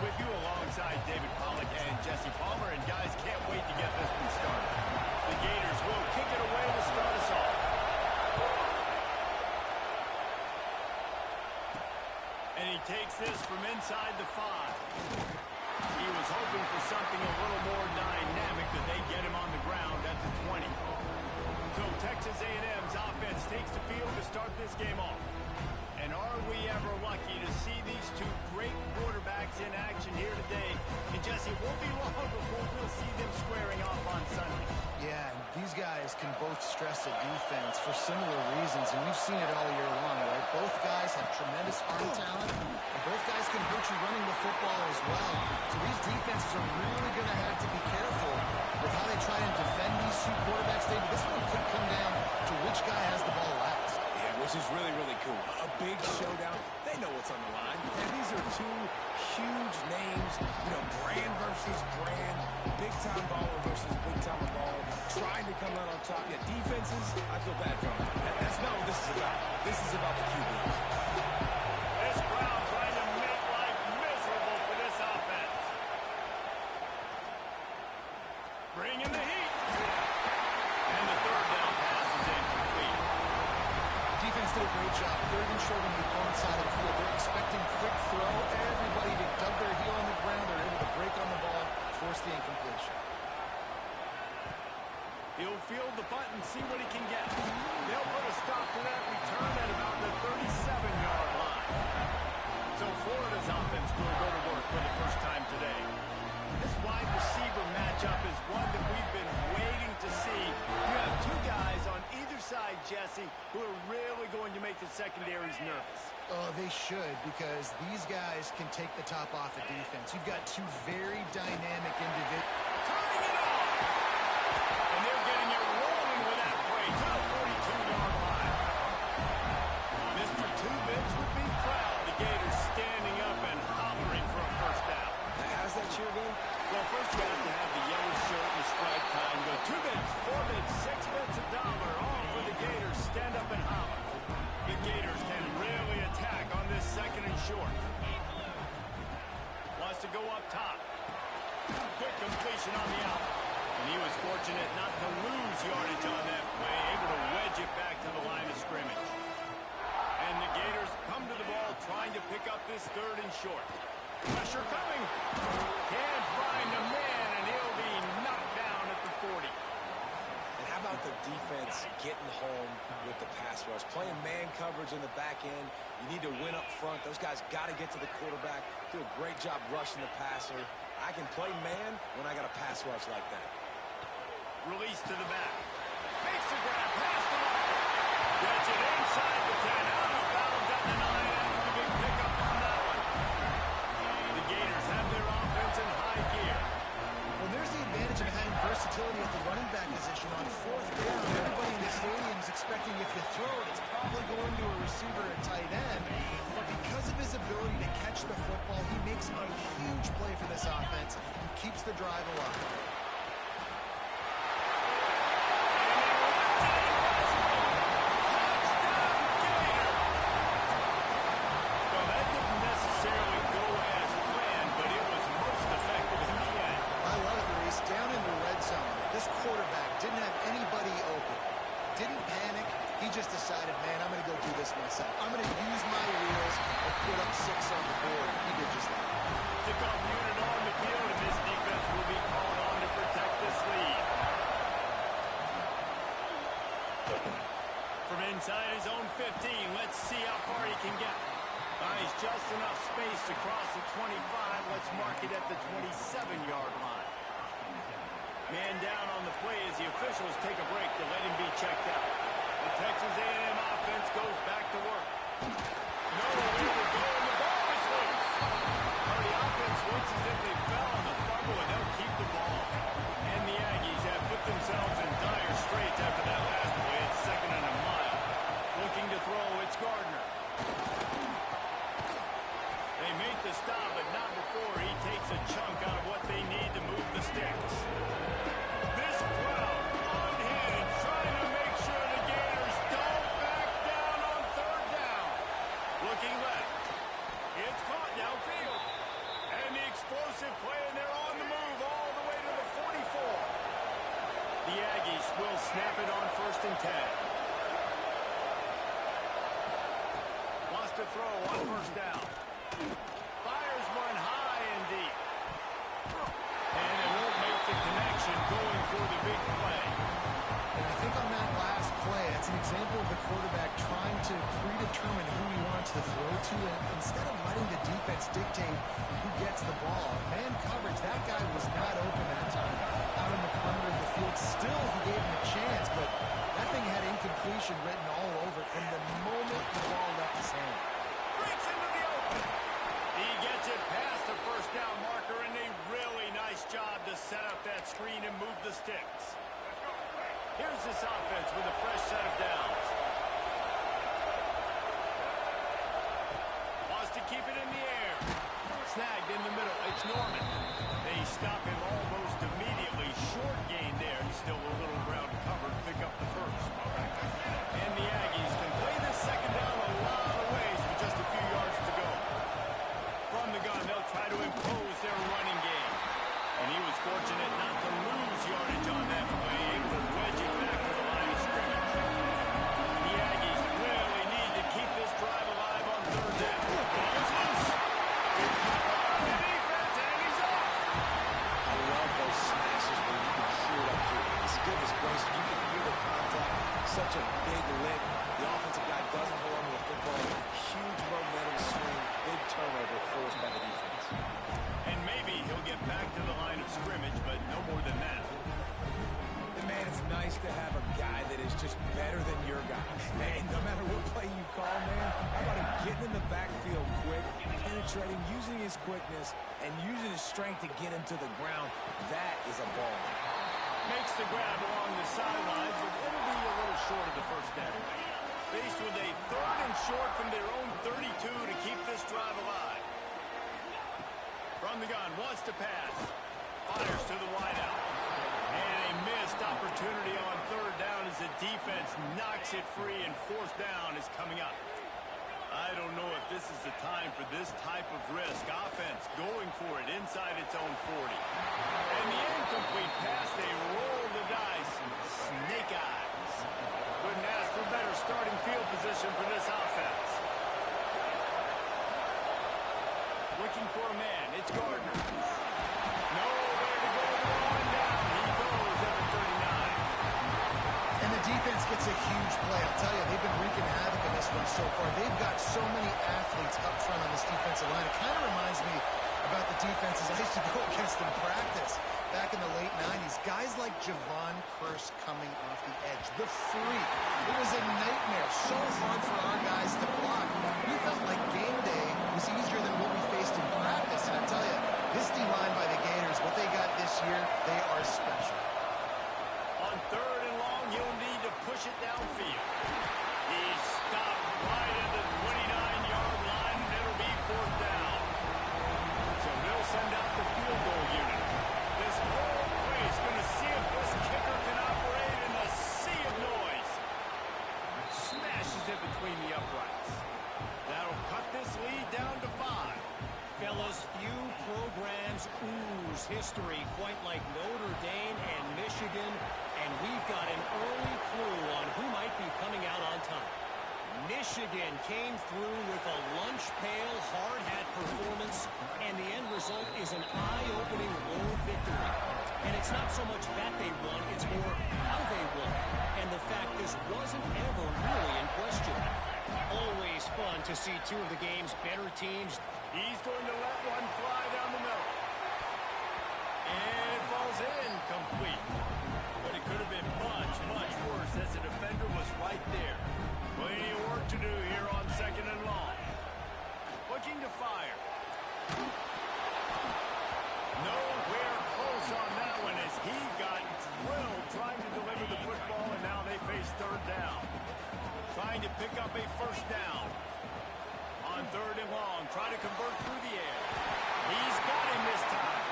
with you alongside David Pollack and Jesse Palmer, and guys, can't wait to get this one started. The Gators will kick it away to start us off. And he takes this from inside the 5. He was hoping for something a little more dynamic, but they get him on the ground at the 20. So Texas A&M's offense takes the field to start this game off. And are we ever lucky to see these two great quarterbacks in action here today? And Jesse, it won't be long before we'll see them squaring off on Sunday. Yeah, and these guys can both stress a defense for similar reasons, and we've seen it all year long, right? Both guys have tremendous arm talent, and both guys can hurt you running the football as well. So these defenses are really going to have to be careful with how they try and defend these two quarterbacks. This one could come down to which guy has the ball last. Yeah, which is really, really cool. A big showdown. They know what's on the line. And these are two huge names, brand versus brand, big-time baller versus big-time baller, trying to come out on top. Yeah, defenses, I feel bad for them. That's not what this is about. This is about the QBs. This crowd trying to make life miserable for this offense. Bringing the heat. And the third down pass is incomplete. Defense did a great job. Third and short on the opponent's side of the field. They're expecting quick throw. Everybody to dug their heel on the ground. They're able to break on the ball, force the incompletion. He'll field the punt and see what he can get. They'll put a stop to that return at about the 37-yard line. So Florida's offense will go to work for the first time today. This wide receiver matchup is one that we've been waiting to see. You have two guys on either side, Jesse, who are really going to make the secondaries nervous. Oh, they should, because these guys can take the top off the defense. You've got two very dynamic individuals. Turning it off! And they're getting it rolling with that play to the 42-yard line. Mr. Two-Bits would be proud. The Gators standing up and hollering for a first down. How's that cheer going? Well, first you have to have the yellow shirt and the stripe tie and go 2 bits, 4 bits, 6 bits, $1, all for the Gators. Stand up and holler. The Gators can really attack on this second and short. Wants to go up top. Quick completion on the out. And he was fortunate not to lose yardage on that play, able to wedge it back to the line of scrimmage. And the Gators come to the ball trying to pick up this third and short. Pressure coming. Can't find a man, and he'll be knocked down at the 40. And how about the defense getting home with the pass rush? Playing man coverage in the back end. You need to win up front. Those guys got to get to the quarterback. Do a great job rushing the passer. I can play man when I got a pass rush like that. Release to the back. Makes the grab. Pass the marker. Gets it inside the 10. Out of bounds at the 9. After the big pickup on that one. The Gators have their offense in high gear. Well, there's the advantage of having versatility at the running back position. On fourth down, everybody in the stadium is expecting if you throw it, it's probably going to a receiver at tight end. But because of his ability to catch the football, he makes a huge play for this offense and keeps the drive alive. Decided, man, I'm going to go do this myself. I'm going to use my wheels and put up 6 on the board. He did just that. Kickoff unit on the field, and this defense will be called on to protect this lead. From inside his own 15, let's see how far he can get. Nice, just enough space to cross the 25. Let's mark it at the 27-yard line. Man down on the play as the officials take a break to let him be checked out. The Texas A&M offense goes back to work. Nowhere to go, and the ball is loose. The offense looks as if they fell on the fumble, and they'll keep the ball. And the Aggies have put themselves in dire straits after that last play. It's 2nd and a mile. Looking to throw, it's Gardner. They make the stop, but not before he takes a chunk out of what they need to move the sticks. This crowd unhinged, trying to make sure the Gators don't back down on 3rd down. Looking left. explosive play, and they're on the move all the way to the 44. The Aggies will snap it on 1st and 10. Wants to throw on 1st down. Fires one high and deep. And it won't make the connection going for the big play. And I think on that last play, it's an example of the quarterback trying to predetermine who he wants to throw to, and instead of letting the defense dictate who gets the ball. Man coverage, that guy was not open that time. Out in the perimeter of the field, still he gave him a chance, but that thing had incompletion written all over it from the moment the ball left his hand. Breaks into the open. He gets it past the 1st down marker, and a really nice job to set up that screen and move the sticks. Here's this offense with a fresh set of downs. Wants to keep it in the air. Snagged in the middle. It's Norman. They stop him almost immediately. Short gain there. Still a little ground covered. Pick up the 1st. And the Aggies can play this 2nd down a lot of ways with just a few yards to go. From the gun, they'll try to impose their running game. And he was fortunate not to lose yardage on that play, able to wedge it back to the line of scrimmage. The Aggies really need to keep this drive alive on 3rd down. Ball's loose. Here comes the defense, and he's off. I love those smashes where you can hear it up here. As goodness gracious, you can hear the contact. Such a big lick. The offensive guy doesn't hold on to the football. Huge momentum swing. Big turnover forced by the defense. And maybe he'll get back to the line of scrimmage, but no more than that. And man, it's nice to have a guy that is just better than your guys. Man, no matter what play you call, man, how about him getting in the backfield quick, penetrating, using his quickness, and using his strength to get him to the ground. That is a ball. Makes the grab along the sidelines, but it'll be a little short of the 1st down. Faced with a 3rd and short from their own 32 to keep this drive alive. From the gun, wants to pass. Fires to the wideout. And a missed opportunity on 3rd down as the defense knocks it free, and 4th down is coming up. I don't know if this is the time for this type of risk. Offense going for it inside its own 40. And the incomplete pass, they roll the dice. Snake eyes. Couldn't ask for better starting field position for this offense. Looking for a man. It's Gardner. Nowhere to go. Going down. He goes at the 39. And the defense gets a huge play. I'll tell you, they've been wreaking havoc in this one so far. They've got so many athletes up front on this defensive line. It kind of reminds me about the defenses I used to go against in practice back in the late 90s. Guys like Javon Curse coming off the edge. The freak. It was a nightmare. So hard for our guys to block. We felt like game day was easier than what we faced in practice. And I tell you, this D-line by the Gators, what they got this year, they are special. On 3rd and long, he'll need to push it downfield. He's stopped right at the 29-yard line, and it'll be 4th down. So they'll send out the field goal unit. This whole place going to see if this kicker can operate in the sea of noise. Smashes it between the uprights. That'll cut this lead down to 5. Fellas, few programs ooze history quite like Notre Dame and Michigan, and we've got an early clue on who might be coming out on top. Michigan came through with a lunch pail, hard hat performance, and the end result is an eye-opening road victory. And it's not so much that they won, it's more how they won, and the fact this wasn't ever really in question. Always fun to see two of the game's better teams. He's going to let one fly down the middle. And it falls in complete. But it could have been much, much worse as the defender was right there. Plenty of work to do here on 2nd and long. Looking to fire. Nowhere close on that one as he got drilled trying to deliver the football, and now they face 3rd down. Trying to pick up a 1st down. On 3rd and long, try to convert through the air. He's got him this time.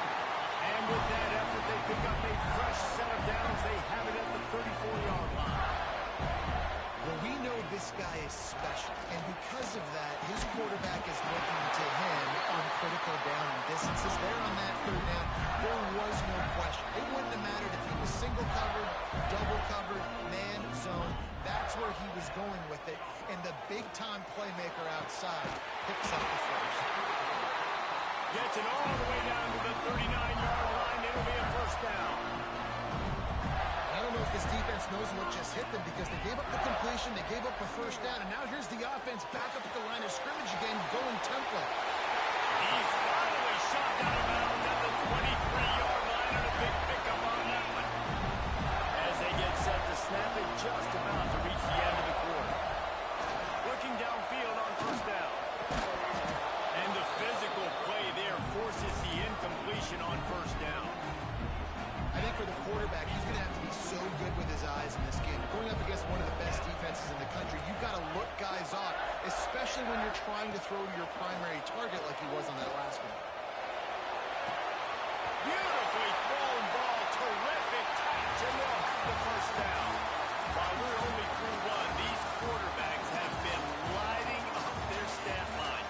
And with that effort, they pick up a fresh set of downs. They have it at the 34-yard line. Well, we know this guy is special. And because of that, his quarterback is looking to him on critical down and distances. There on that third down, there was no question. It wouldn't have mattered if he was single covered, double covered, man, zone. That's where he was going with it. And the big-time playmaker outside picks up the first. Gets it all the way down to the 39-yard line. It'll be a first down. I don't know if this defense knows what just hit them because they gave up the completion, they gave up the first down, and now here's the offense back up at the line of scrimmage again, going template. He's finally shot down of bounds at the 23-yard line, and a big pickup on that one. As they get set to snap it, just about to reach the end of the quarter. Looking downfield on first down. And the physical play there forces the incompletion on first down. I think for the quarterback, he's going to have to be so good with his eyes in this game. Going up against one of the best defenses in the country, you've got to look guys off, especially when you're trying to throw to your primary target like he was on that last one. Beautifully thrown ball. Terrific catch and the first down. While we're only through one, these quarterbacks have been lighting up their stat line.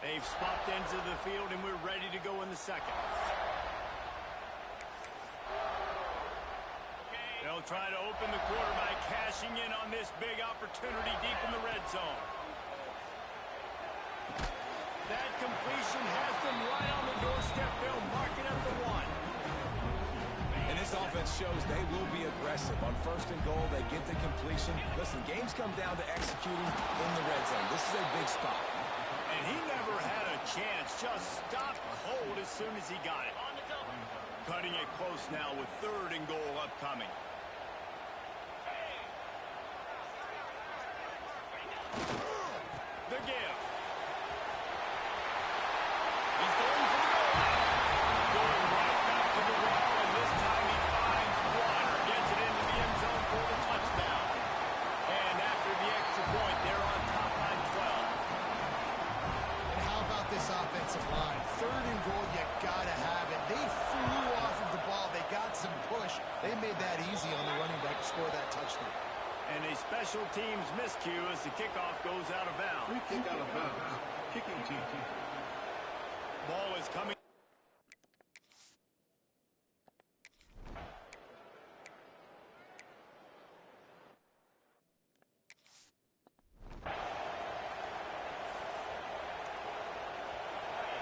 They've swapped ends of the field, and we're ready to go in the second. They'll try to open the quarter by cashing in on this big opportunity deep in the red zone. That completion has them right on the doorstep. They'll mark it at the 1. And this offense shows they will be aggressive. On first and goal, they get the completion. Listen, games come down to executing in the red zone. This is a big spot. And he never had a chance. Just stopped cold as soon as he got it. Cutting it close now with third and goal upcoming. The give. He's going for the goal. Going right back to the wall, and this time he finds Water. Gets it into the end zone for the touchdown. And after the extra point, they're on top by 12. And how about this offensive line? Third and goal, you gotta have it. They flew off of the ball. They got some push. They made that easy on the running back to score that touchdown. And a special teams miscue as the kickoff goes out of bounds. Free kick out of bounds. Kicking team. Ball is coming.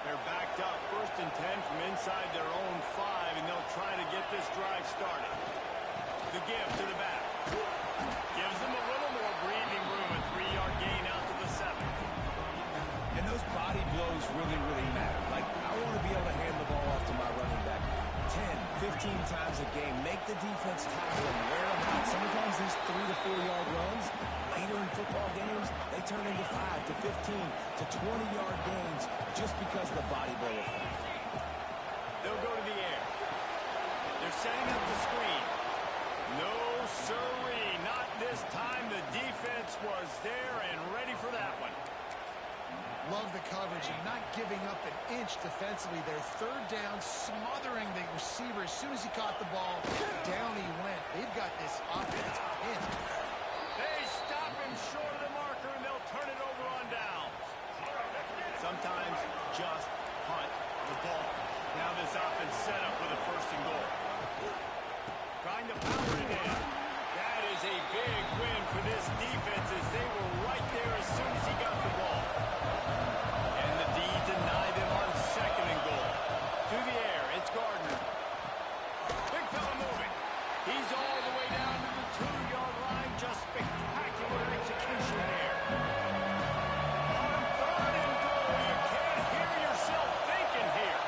They're backed up 1st and 10 from inside their own 5, and they'll try to get this drive started. The give to the back. Gives them a little more breathing room, a 3-yard gain out to the 7. And those body blows really, really matter. Like, I want to be able to hand the ball off to my running back 10, 15 times a game. Make the defense tackle and wear them out. Sometimes these 3 to 4 yard runs, later in football games, they turn into 5 to 15 to 20-yard gains just because of the body blow effect. They'll go to the air. They're setting up the screen. No, sirree, not this time. The defense was there and ready for that one. Love the coverage and not giving up an inch defensively. Their third down, smothering the receiver. As soon as he caught the ball, down he went. They've got this offense pinned. They stop him short of the marker, and they'll turn it over on downs. Sometimes just punt the ball. Now this offense set up with a 1st and goal. Trying to power it in. That is a big win for this defense as they were right there as soon as he got the ball. And the D deny them on 2nd and goal. To the air, it's Gardner. Big fella moving. He's all the way down to the 2-yard line. Just spectacular execution there. On 3rd and goal, you can't hear yourself thinking here.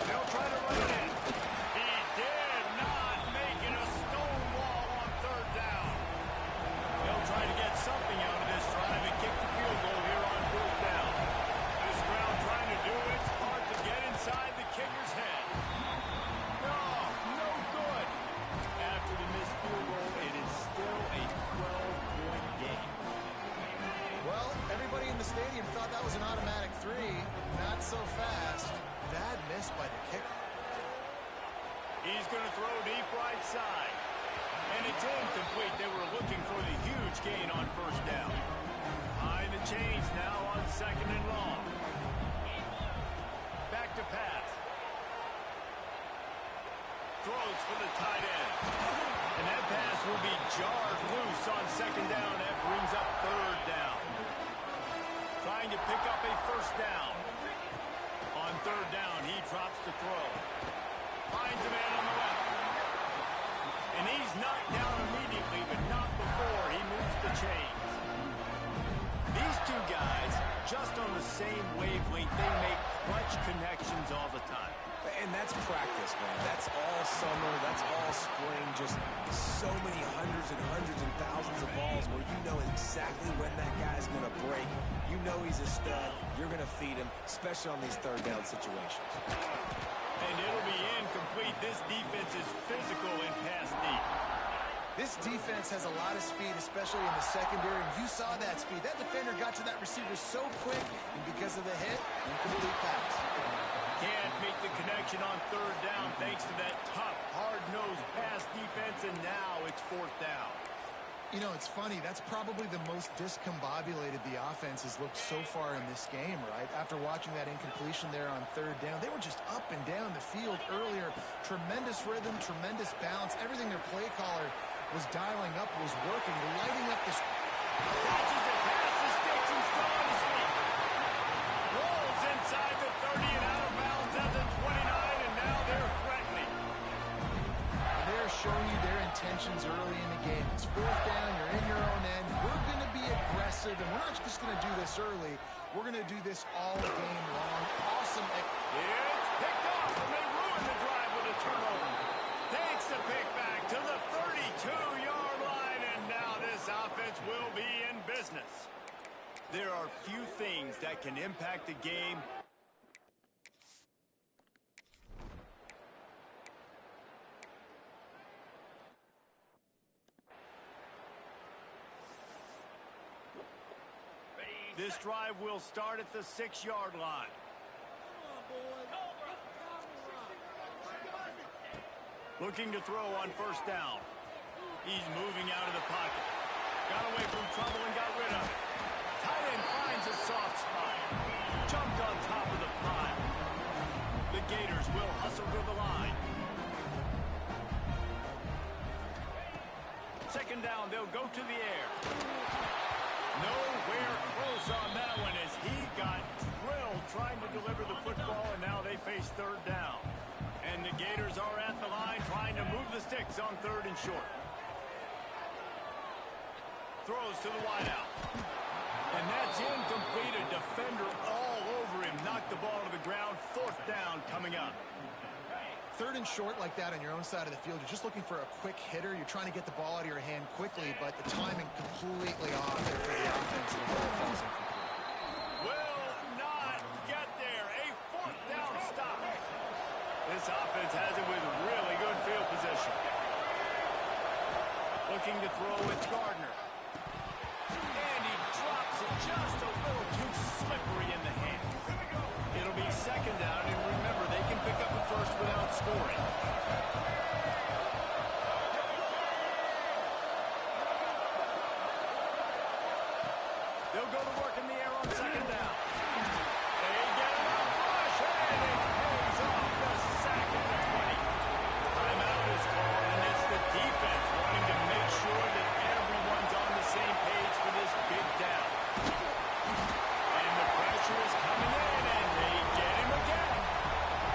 They'll try to run it in. He did not make it a stone wall on 3rd down. They'll try to get something out of this drive and kick the field goal here on 4th down. This crowd trying to do its part to get inside the kicker's head. No, no good. Everybody in the stadium thought that was an automatic three. Not so fast. Bad miss by the kicker. He's going to throw deep right side. And it's incomplete. They were looking for the huge gain on first down. Behind the chains now on 2nd and long. Back to pass. Throws for the tight end. And that pass will be jarred loose on 2nd down. That brings up 3rd down. Trying to pick up a first down. On 3rd down, he drops the throw. Finds a man on the left. And he's knocked down immediately, but not before he moves the chains. These two guys, just on the same wavelength, they make clutch connections all the time. And that's practice, man. That's all summer. That's all spring. Just so many hundreds and thousands of balls where you know exactly when that guy's going to break. You know he's a stud. You're going to feed him, especially on these 3rd down situations. And it'll be incomplete. This defense is physical and pass deep. This defense has a lot of speed, especially in the secondary, and you saw that speed. That defender got to that receiver so quick, and because of the hit, incomplete pass. Can't make the connection on 3rd down thanks to that tough, hard-nosed pass defense, and now it's 4th down. You know, it's funny. That's probably the most discombobulated the offense has looked so far in this game, right? After watching that incompletion there on 3rd down, they were just up and down the field earlier. Tremendous rhythm, tremendous balance. Everything their play caller was dialing up was working, lighting up this. Catches it past the sticks and still on his feet. Rolls inside the 30 and out of bounds at the 29, and now they're threatening. They're showing you their intentions early in the game. It's 4th down, you're in your own end. We're going to be aggressive, and we're not just going to do this early. We're going to do this all game long. Awesome. It's picked off, and they ruin the drive with a turnover. Takes the pick back to the 32-yard line, and now this offense will be in business. There are few things that can impact the game. This drive will start at the 6-yard line. Looking to throw on first down. He's moving out of the pocket. Got away from trouble and got rid of it. Tight end finds a soft spot. Jumped on top of the pile. The Gators will hustle to the line. 2nd down, they'll go to the air. Nowhere close on that one as he got drilled trying to deliver the football, and now they face 3rd down. And the Gators are at the line trying to move the sticks on 3rd and short. Throws to the wideout. And that's incomplete. A defender all over him. Knocked the ball to the ground. 4th down coming up. 3rd and short like that on your own side of the field. You're just looking for a quick hitter. You're trying to get the ball out of your hand quickly, but the timing completely off there for the offense. And the ball falls incomplete. Will not get there. A 4th down stop. This offense has it with really good field position. Looking to throw, it's Gardner. And he drops it just a little too slippery in the hand. It'll be 2nd down, and remember, they can pick up a first without scoring. They'll go to work in the air on 2nd down. They get it up, rush, and it pays off the sack at the 20. Timeout is called, and it's the defense wanting to make sure that everyone's on the same page for this big down. And the pressure is coming in, and they get him again.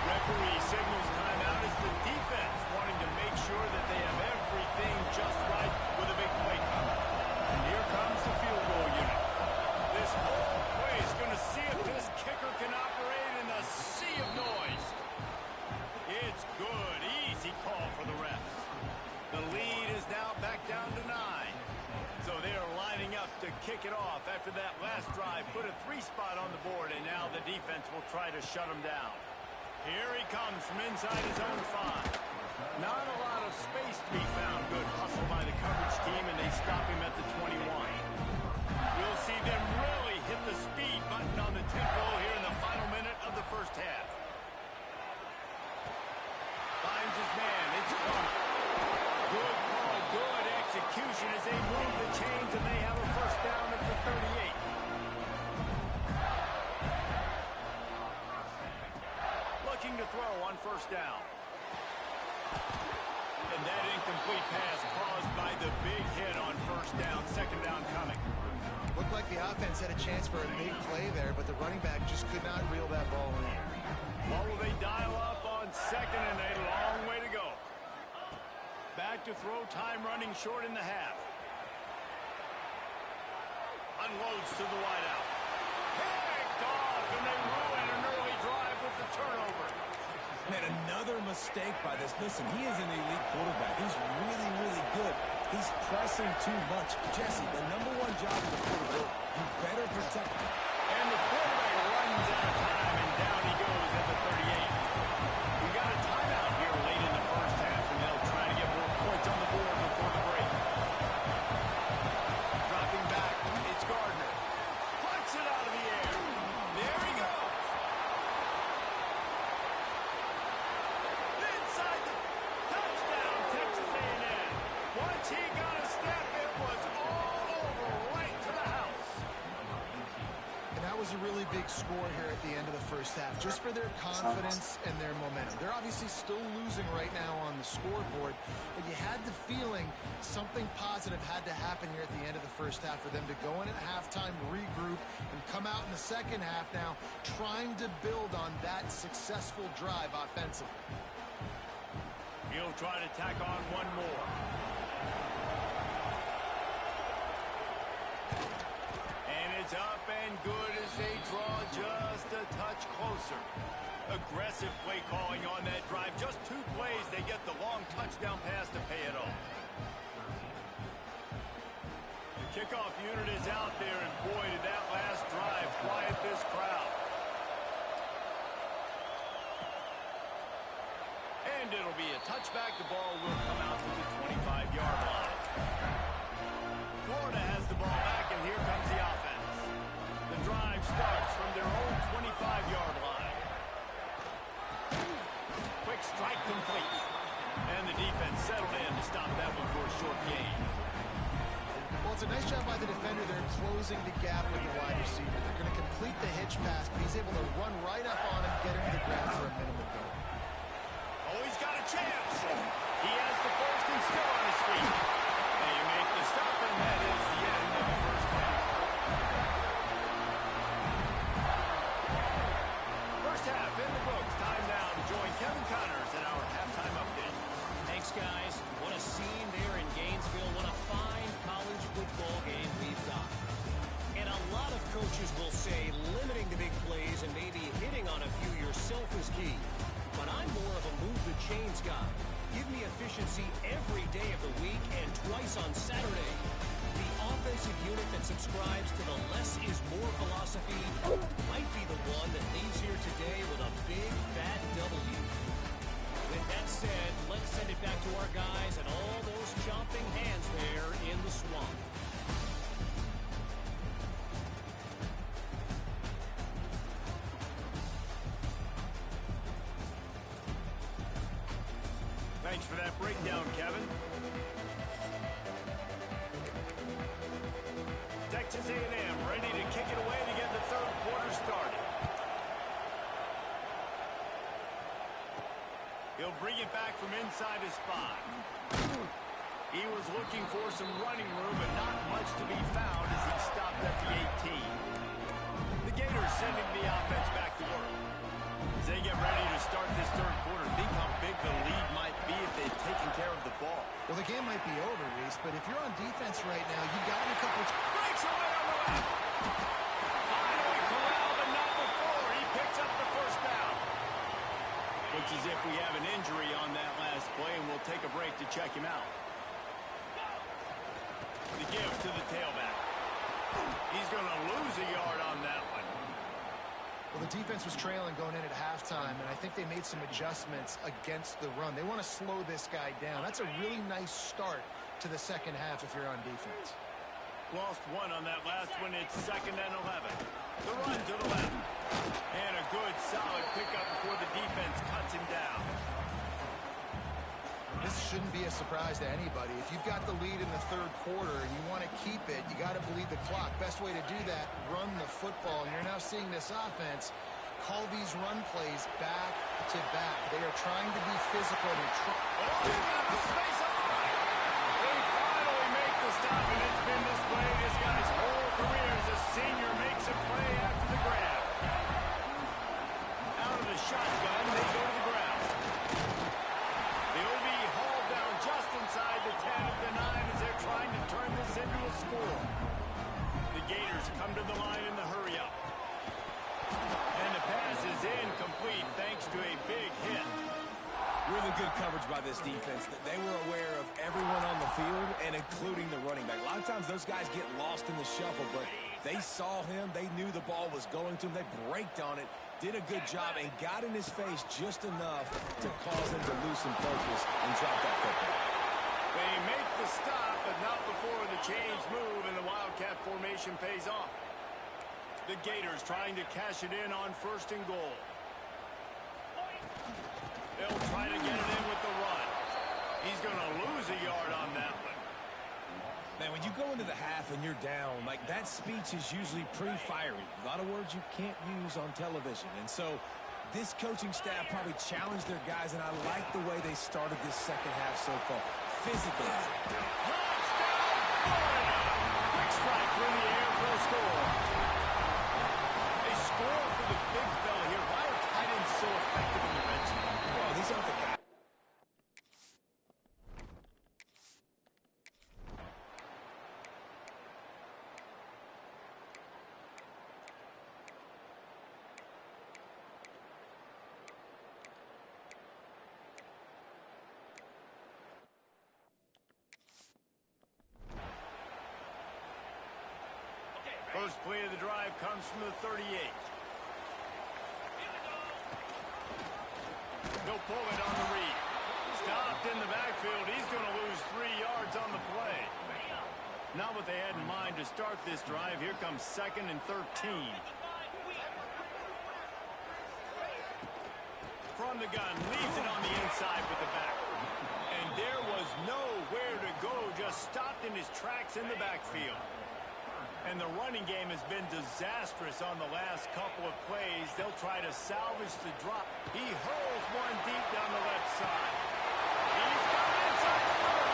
Referee signals timeout as the defense wanting to make sure that they have everything just right with a big play coming. And here comes the field goal unit. This whole play is going to see if this kicker can operate in a sea of noise. It's good. Easy call for the refs. The lead is now back down to 9. So they are lining up to kick it off after that last drive. Put a 3-spot on the board, and now the defense will try to shut them down. Here he comes from inside his own 5. Not a lot of space to be found. Good hustle by the coverage team, and they stop him at the 21. We'll see them really hit the the big hit on first down, second down coming. Looked like the offense had a chance for a big play there, but the running back just could not reel that ball in. What will they dial up on second and a long way to go? Back to throw, time running short in the half. Unloads to the wideout. Picked off, and they ruin an early drive with the turnover. Man, another mistake by this. Listen, he is an elite quarterback. He's really, really good. He's pressing too much. Jesse, the number one job of the quarterback, you better protect him. And the quarterback runs out of time, and down he goes at the 38. We got a timeout here late in the first half, and they'll try to get more points on the board before the break. Dropping back, it's Gardner. Punts it out of the air. There he goes. Inside the touchdown, Texas A&M. Once he got a step, it was all over right to the house. And that was a really big score here at the end of the first half, just for their confidence and their momentum. They're obviously still losing right now on the scoreboard, but you had the feeling something positive had to happen here at the end of the first half for them to go in at halftime, regroup, and come out in the second half now trying to build on that successful drive offensively. He'll try to tack on one more. And it's up and good as they draw just a touch closer. Aggressive play calling on that drive. Just 2 plays, they get the long touchdown pass to pay it off. The kickoff unit is out there, and boy, did that last drive quiet this crowd. And it'll be a touchback. The ball will come out to the 25-yard line. Florida has the ball back, and here comes the offense. The drive starts from their own 25-yard line. Quick strike complete. And the defense settled in to stop that one for a short gain. Well, it's a nice job by the defender there closing the gap with the wide receiver. They're going to complete the hitch pass, but he's able to run right up on him, get him to the ground for a minimum gain. Oh, he's got a chance. He has the first and still on his feet. They make the stop, and that is the end of the first half. First half in the books. Time now to join Kevin Connors in our halftime update. Thanks, guys. What a scene there in Gainesville. What a fine college football game we've got. And a lot of coaches will say limiting the big plays and maybe hitting on a few yourself is key. But I'm more of a move-the-chains guy. Give me efficiency every day of the week and twice on Saturday. The offensive unit that subscribes to the less is more philosophy might be the one that leaves here today with a big, fat W. With that said, let's send it back to our guys and all those chomping hands there in the swamp. Thanks for that breakdown, Kevin. Texas A&M ready to kick it away to get the third quarter started. He'll bring it back from inside his 5. He was looking for some running room, but not much to be found as he stopped at the 18. The Gators sending the offense back to work. As they get ready to start this third quarter, think how big the lead might be if they've taken care of the ball. Well, the game might be over, Reese, but if you're on defense right now, you've gotten a couple... Breaks away on the left. Finally corralled, but not before. He picks up the first down. Looks as if we have an injury on that last play, and we'll take a break to check him out. The give to the tailback. He's going to lose a yard on that one. Well, the defense was trailing going in at halftime, and I think they made some adjustments against the run. They want to slow this guy down. That's a really nice start to the second half if you're on defense. Lost one on that last one. It's 2nd and 11. The run to the left. And a good, solid pickup before the defense cuts him down. This shouldn't be a surprise to anybody. If you've got the lead in the third quarter and you want to keep it, you got to bleed the clock. Best way to do that, run the football. And you're now seeing this offense call these run plays back to back. They are trying to be physical. Oh, space on! They finally senior makes a play after the grab. Out of the shotgun, they go to the ground. The OB hauled down just inside the 10 of the 9 as they're trying to turn this into a score. The Gators come to the line in the hurry-up. And the pass is incomplete thanks to a big hit. Really good coverage by this defense. They were aware of everyone on the field and including the running back. A lot of times those guys get lost in the shuffle, but they saw him. They knew the ball was going to him. They braked on it, did a good job, and got in his face just enough to cause him to loosen focus and drop that football. They make the stop, but not before the chains move and the Wildcat formation pays off. The Gators trying to cash it in on 1st and goal. They'll try to get it in with the run. He's going to lose a yard on that one. Man, when you go into the half and you're down, like that speech is usually pre-fiery. A lot of words you can't use on television. And so this coaching staff probably challenged their guys, and I like the way they started this second half so far. Physically. Quick strike through the air for a score. A score for the big fella here. Why are tight ends so effective in the red zone? Well, these aren't the guys. First play of the drive comes from the 38. He'll pull it on the read. Stopped in the backfield. He's going to lose 3 yards on the play. Not what they had in mind to start this drive. Here comes 2nd and 13. From the gun, leaves it on the inside with the back. And there was nowhere to go. Just stopped in his tracks in the backfield. And the running game has been disastrous on the last couple of plays. They'll try to salvage the drop. He hurls one deep down the left side. He's got it inside the 30.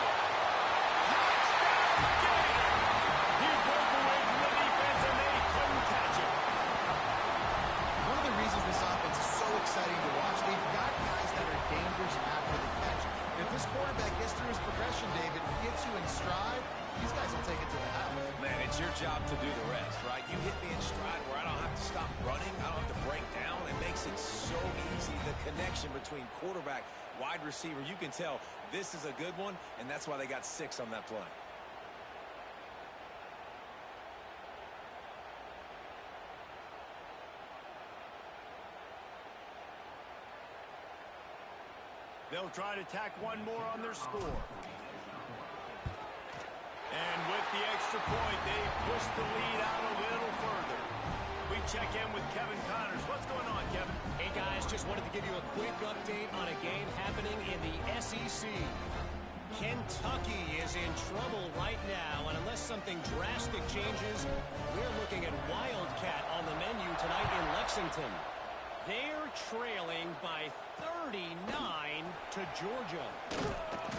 Touchdown, Gator! He broke away from the defense and they couldn't catch him. One of the reasons this offense is so exciting to watch, they've got guys that are dangerous after the catch. If this quarterback gets through his progression, David, gets you in stride, these guys will take it to the house. Man, it's your job to do the rest, right? You hit me in stride where I don't have to stop running. I don't have to break down. It makes it so easy. The connection between quarterback, wide receiver, you can tell this is a good one, and that's why they got 6 on that play. They'll try to tack one more on their score. And with the extra point, they push the lead out a little further. We check in with Kevin Connors. What's going on, Kevin? Hey, guys, just wanted to give you a quick update on a game happening in the SEC. Kentucky is in trouble right now, and unless something drastic changes, we're looking at Wildcat on the menu tonight in Lexington. They're trailing by 39 to Georgia.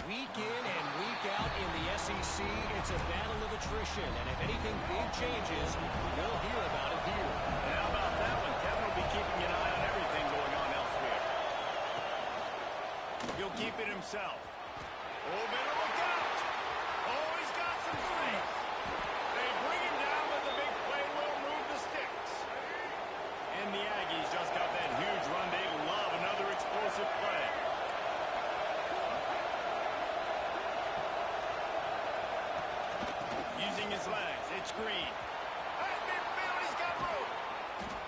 Week in and week out in the SEC, it's a battle of attrition, and if anything big changes, we'll hear about it here. And how about that one? Kevin will be keeping an eye on everything going on elsewhere. He'll keep it himself. Oh, better look out! Oh, he's got some space. They bring him down with the big play. Will move the sticks. And the Aggies just got that huge run. They love another explosive play. Using his legs, it's Green. At midfield, he's got room.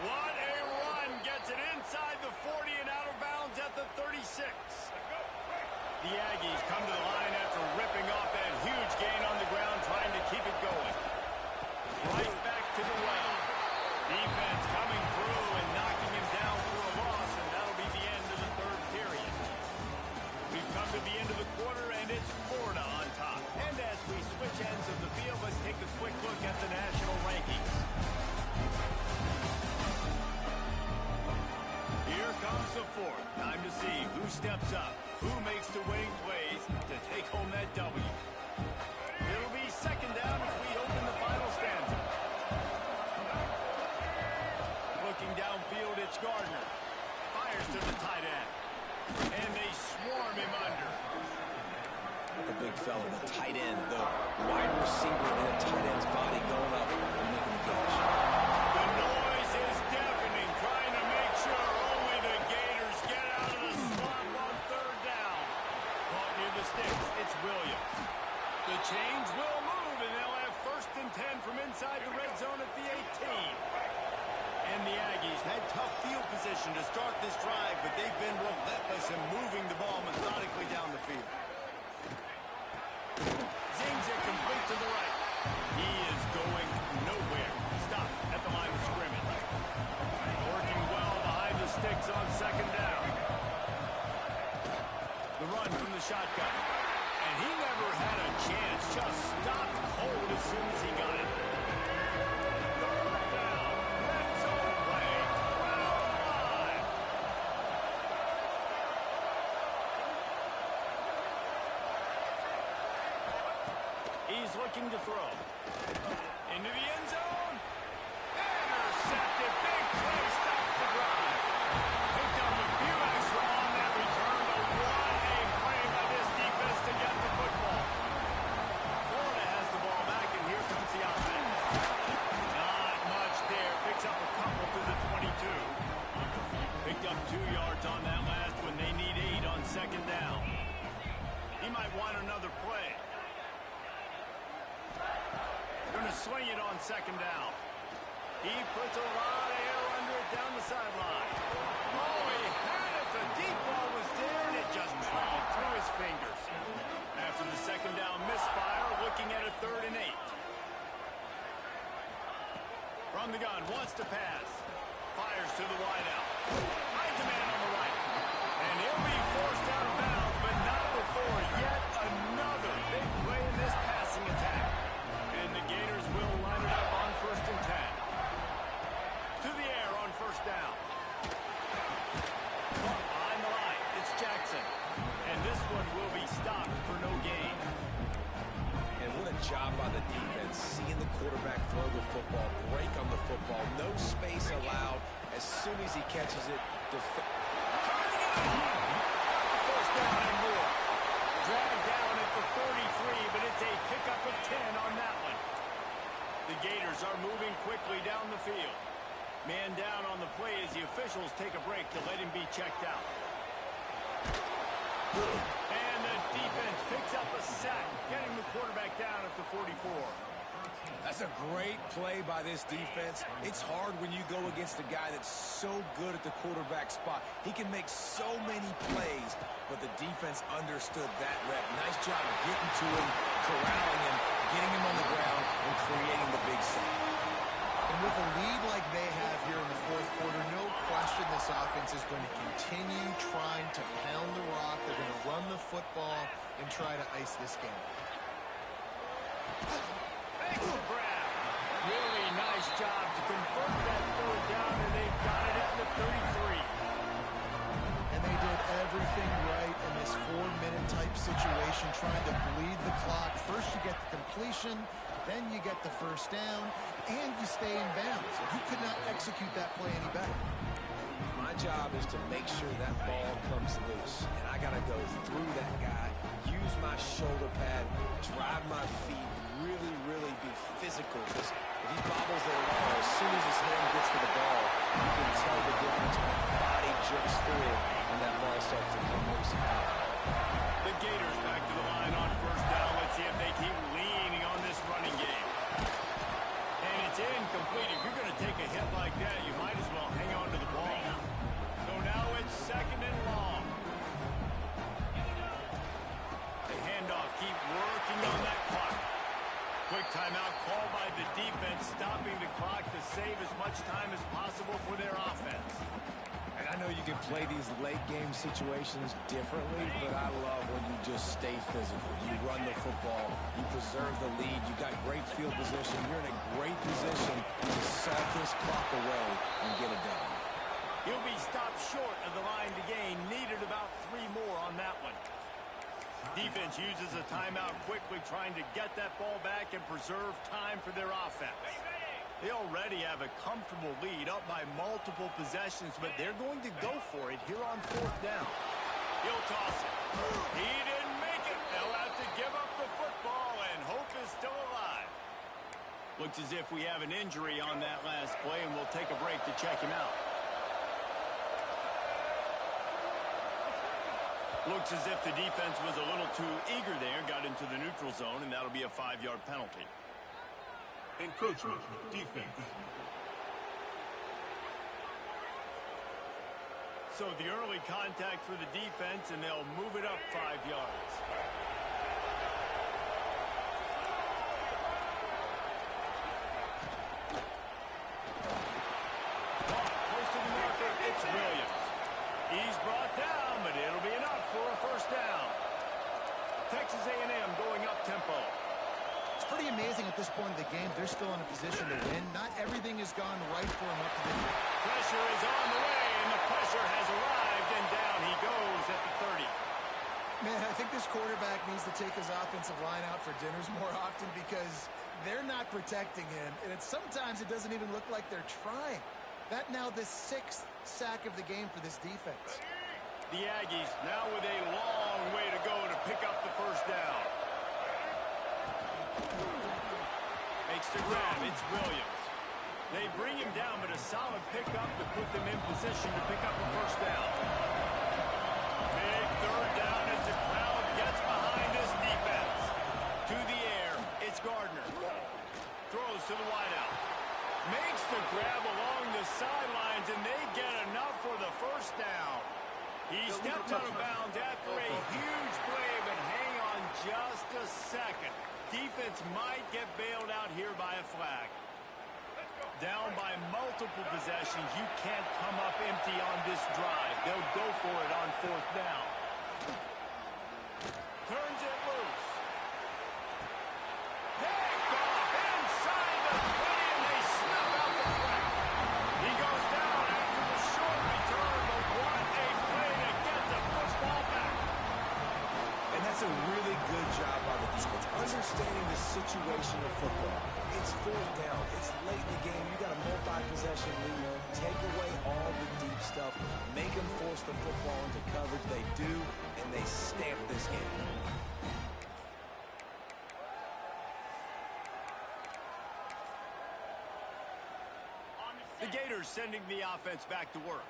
What a run. Gets it inside the 40 and out of bounds at the 36. The Aggies come to the line after ripping off that huge gain on the ground, trying to keep it going. Right back to the well. Defense coming through and knocking him down for a loss, and that'll be the end of the 3rd period. We've come to the end of the quarter, and it's Florida on top. And as we switch ends of the field, let's take a quick look at the national rankings. Here comes the 4th. Time to see who steps up, who makes the winning plays to take home that W. It'll be 2nd down as we open the final stanza. Gardner. Fires to the tight end. And they swarm him under. The big fella, the tight end, the wide receiver in a tight end's body going up and making the catch. The noise is deafening, trying to make sure only the Gators get out of the slump on third down. Caught near the sticks, it's Williams. The chains will move, and they'll have 1st and 10 from inside the red zone at the 18. And the Aggies had tough field position to start this drive, but they've been relentless in moving the ball methodically down the field. Zings it complete to the right. He is going nowhere. Stop at the line of scrimmage. Working well behind the sticks on 2nd down. The run from the shotgun. And he never had a chance. Just stopped cold as soon as he got it. 3rd down. Red zone play. Crowd alive. He's looking to throw. Into the end zone. Intercepted. Big play. Stops the drive. Picked up a few extra on that return, but what a play by this defense to get the football. Florida has the ball back, and here comes the offense. Not much there. Picks up a couple to the 22. Picked up 2 yards on that last one. They need 8 on 2nd down. He might want another play. Going to swing it on 2nd down. He puts a lot of air under it down the sideline. Oh, he had it. The deep ball was there, and it just trickled through his fingers. After the 2nd down misfire, looking at a 3rd and 8. From the gun, wants to pass. Fires to the wideout. Finds a man on the right. And he'll be forced out of bounds, but not before yet another big play in this passing attack. And the Gators will line it up on 1st and 10. To the air on 1st down. Behind the line, it's Jackson. And this one will be stopped for no gain. And what a job by the defense, seeing the quarterback throw the football, break on the football, no space allowed. As soon as he catches it, First down and more. Dragged down at the 43, but it's a pickup of 10 on that one. The Gators are moving quickly down the field. Man down on the play as the officials take a break to let him be checked out. And the defense picks up a sack, getting the quarterback down at the 44. That's a great play by this defense. It's hard when you go against a guy that's so good at the quarterback spot. He can make so many plays, but the defense understood that rep. Nice job getting to him, corralling him, getting him on the ground, and creating the big sack. And with a lead like they have here in the 4th quarter, no question this offense is going to continue trying to pound the rock. They're going to run the football and try to ice this game. Makes the grab. Really nice job to convert that 3rd down, and they've got it at the 33. And they did everything right in this 4-minute type situation, trying to bleed the clock. First you get the completion, then you get the 1st down, and you stay in bounds. You could not execute that play any better. My job is to make sure that ball comes loose, and I got to go through that guy, use my shoulder pad, drive my feet, really be physical, because if he bobbles it at all, as soon as his hand gets to the ball, you can tell the difference when the body jerks through it and that ball starts to come loose and out. The Gators back to the line on 1st down. Let's see if they keep leaning on this running game. And it's incomplete. If you're going to take a hit like that, you might as well hang on to the ball. So now it's 2nd and long. The handoff, keep working on that clock. Quick timeout called by the defense, stopping the clock to save as much time as possible for their offense. And I know you can play these late-game situations differently, but I love when you just stay physical. You run the football, you preserve the lead, you got great field position, you're in a great position to salt this clock away and get it done. He'll be stopped short of the line to gain. Needed about 3 more on that one. Defense uses a timeout quickly, trying to get that ball back and preserve time for their offense. They already have a comfortable lead up by multiple possessions, but they're going to go for it here on 4th down. He'll toss it. He didn't make it. They'll have to give up the football, and hope is still alive. Looks as if we have an injury on that last play, and we'll take a break to check him out. Looks as if the defense was a little too eager there, got into the neutral zone, and that'll be a 5-yard penalty. Encroachment, defense. So the early contact for the defense, and they'll move it up 5 yards. Close to the marker, it's Williams. He's brought down, but it'll be enough for a 1st down. Texas A&M going up tempo. It's pretty amazing at this point of the game. They're still in a position to win. Not everything has gone right for them up to this point. Pressure is on the way, and the pressure has arrived, and down he goes at the 30. Man, I think this quarterback needs to take his offensive line out for dinners more often because they're not protecting him, and sometimes it doesn't even look like they're trying. That now the 6th sack of the game for this defense. The Aggies now with a long way to go to pick up the 1st down. Makes the grab. It's Williams. They bring him down, but a solid pickup to put them in position to pick up a 1st down. Big 3rd down as the crowd gets behind this defense. To the air, it's Gardner. Throws to the wideout. Makes the grab along the sidelines, and they get enough for the 1st down. He stepped out of bounds after a huge play, but hang on just a second. Defense might get bailed out here by a flag. Down by multiple possessions, you can't come up empty on this drive. They'll go for it on 4th down. Turns it loose. Picked off inside the 20, and they snuff out the flag. He goes down after the short return, but what a play to get the football back. And that's a really good job by the defense, understanding the situation of football. It's 4th down. It's late in the game. You got a multi-possession lead. Take away all the deep stuff. Make them force the football into coverage. They do, and they stamp this game. The Gators sending the offense back to work.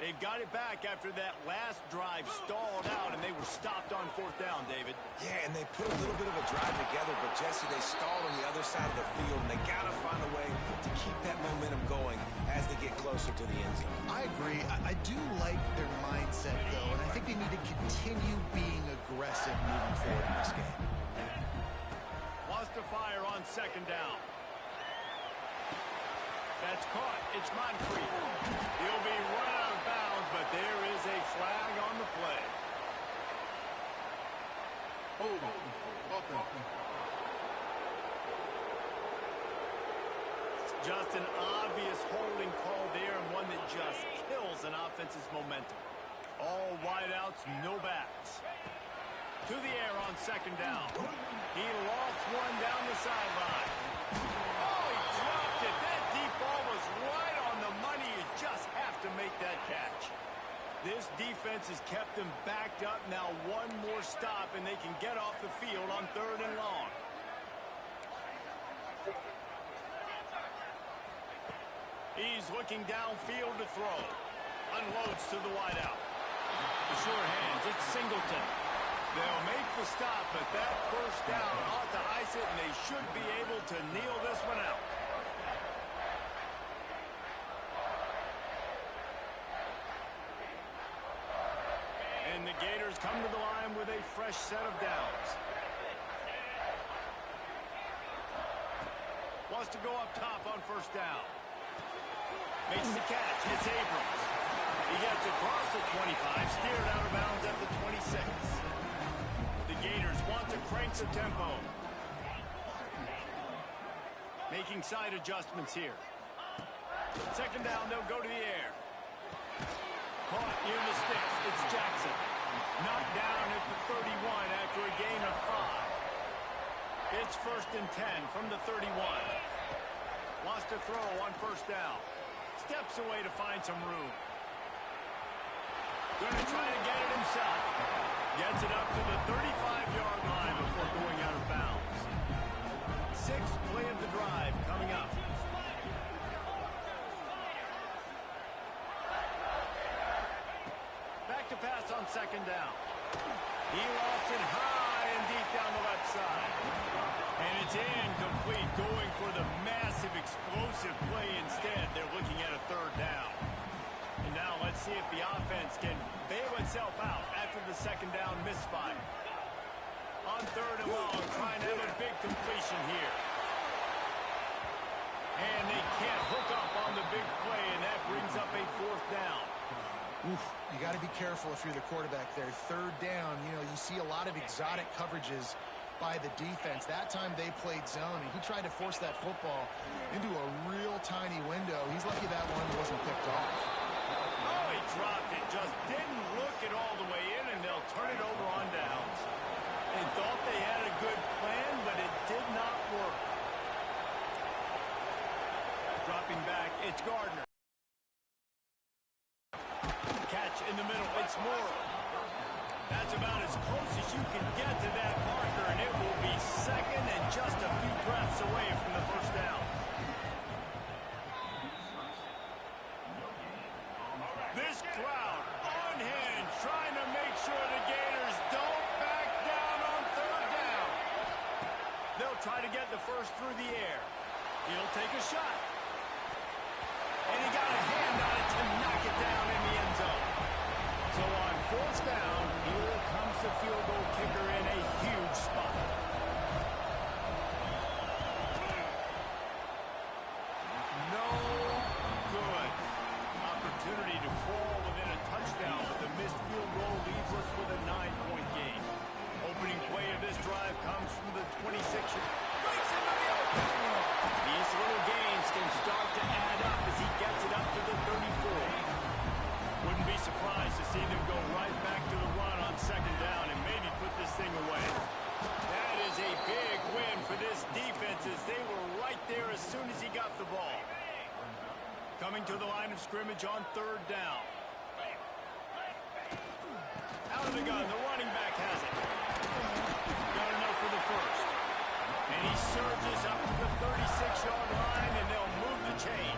They've got it back after that last drive stalled out, and they were stopped on 4th down, David. Yeah, and they put a little bit of a drive together, but, Jesse, they stalled on the other side of the field, and they got to find a way to keep that momentum going as they get closer to the end zone. I agree. I do like their mindset, though, and I think they need to continue being aggressive moving forward in this game. Wants to fire on 2nd down. That's caught. It's Moncrief. He'll be run out of bounds, but there is a flag on the play. Hold on. Offense. Just an obvious holding call there, and one that just kills an offense's momentum. All wideouts, no backs. To the air on 2nd down. He lost one down the sideline. Oh, he dropped it. That deep ball was right on the money. You just have to make that catch. This defense has kept them backed up. Now one more stop, and they can get off the field on 3rd and long. He's looking downfield to throw. Unloads to the wideout. The sure hands, it's Singleton. They'll make the stop, but that 1st down ought to ice it, and they should be able to kneel this one out. And the Gators come to the line with a fresh set of downs. Wants to go up top on 1st down. Makes the catch. It's Abrams. He gets across the 25, steered out of bounds at the 26. The Gators want to crank the tempo. Making side adjustments here. 2nd down, they'll go to the air. Caught near the sticks. It's Jackson. Knocked down at the 31 after a gain of 5. It's 1st and 10 from the 31. Wants to throw on first down. Steps away to find some room. Going to try to get it himself. Gets it up to the 35-yard line before going out of bounds. Sixth play of the drive coming up. Back to pass on second down. He lost it high and deep down the left side. And it's incomplete, going for the massive explosive play instead. They're looking at a third down. And now let's see if the offense can bail itself out after the second down misfire. On third and long, trying to have a big completion here. And they can't hook up on the big play, and that brings up a fourth down. Oof, you got to be careful if you're the quarterback there. Third down, you see a lot of exotic coverages by the defense. That time they played zone, and he tried to force that football into a real tiny window. He's lucky that one wasn't picked off. Oh, he dropped it. Just didn't look it all the way in, and they'll turn it over on downs. They thought they had a good plan, but it did not work. Dropping back, it's Gardner. Catch in the middle, it's Moore. That's about as close as you can get to that marker, and it will be second and just a few breaths away from the first down. This crowd on hand, trying to make sure the Gators don't back down on third down. They'll try to get the first through the air. He'll take a shot. And he got a hand on it to knock it down in the end zone. So on fourth down, here comes the field goal kicker in a huge spot. No good. Opportunity to fall within a touchdown, but the missed field goal leaves us with a 9-point game. Opening play of this drive comes from the 26-yard. Breaks into the open. These little gains can start to add up as he gets it up to the 34. Wouldn't be surprised to see them go right back to the run on second down and maybe put this thing away. That is a big win for this defense as they were right there as soon as he got the ball. Coming to the line of scrimmage on third down. Out of the gun, the running back has it. Got enough for the first. And he surges up to the 36-yard line, and they'll move the chain.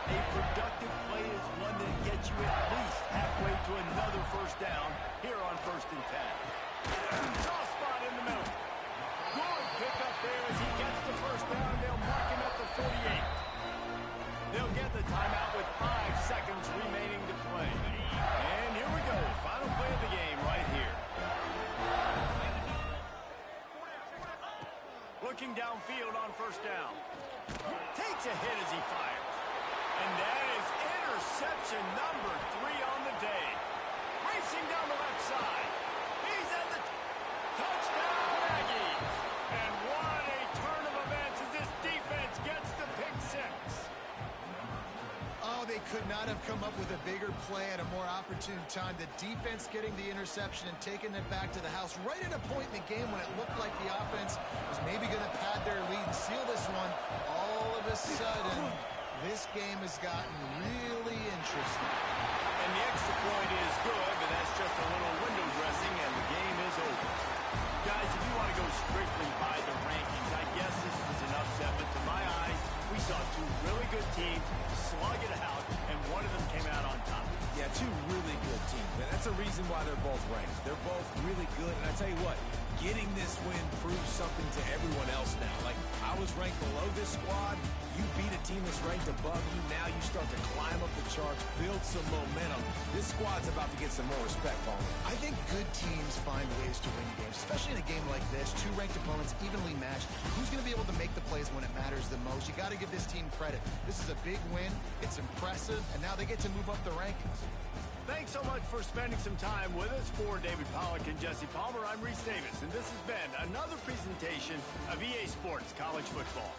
A productive play is one that gets you at least halfway to another first down here on 1st and 10. Soft spot in the middle. Good pickup there as he gets the first down. They'll mark him at the 48. They'll get the timeout with 5 seconds remaining to play. And here we go. Final play of the game right here. Looking downfield on first down. Takes a hit as he fires. And that is interception number 3 on the day. Racing down the left side. He's at the touchdown, Aggies. And what a turn of events as this defense gets the pick 6. Oh, they could not have come up with a bigger play at a more opportune time. The defense getting the interception and taking it back to the house right at a point in the game when it looked like the offense was maybe going to pad their lead and seal this one. All of a sudden, this game has gotten really interesting. And the extra point is good, but that's just a little window dressing, and the game is over. Guys, if you want to go strictly by the rankings, I guess this was an upset, but to my eyes, we saw 2 really good teams slug it out, and one of them came out on top. Yeah, 2 really good teams. And that's a reason why they're both ranked. They're both really good, and I tell you what, getting this win proves something to everyone else now. Like, I was ranked below this squad. You beat a team that's ranked above you. Now you start to climb up the charts, build some momentum. This squad's about to get some more respect on them. I think good teams find ways to win games, especially in a game like this. 2 ranked opponents evenly matched. Who's going to be able to make the plays when it matters the most? You got to give this team credit. This is a big win. It's impressive, and now they get to move up the rankings. Thanks so much for spending some time with us. For David Pollack and Jesse Palmer, I'm Reese Davis, and this has been another presentation of EA Sports College Football.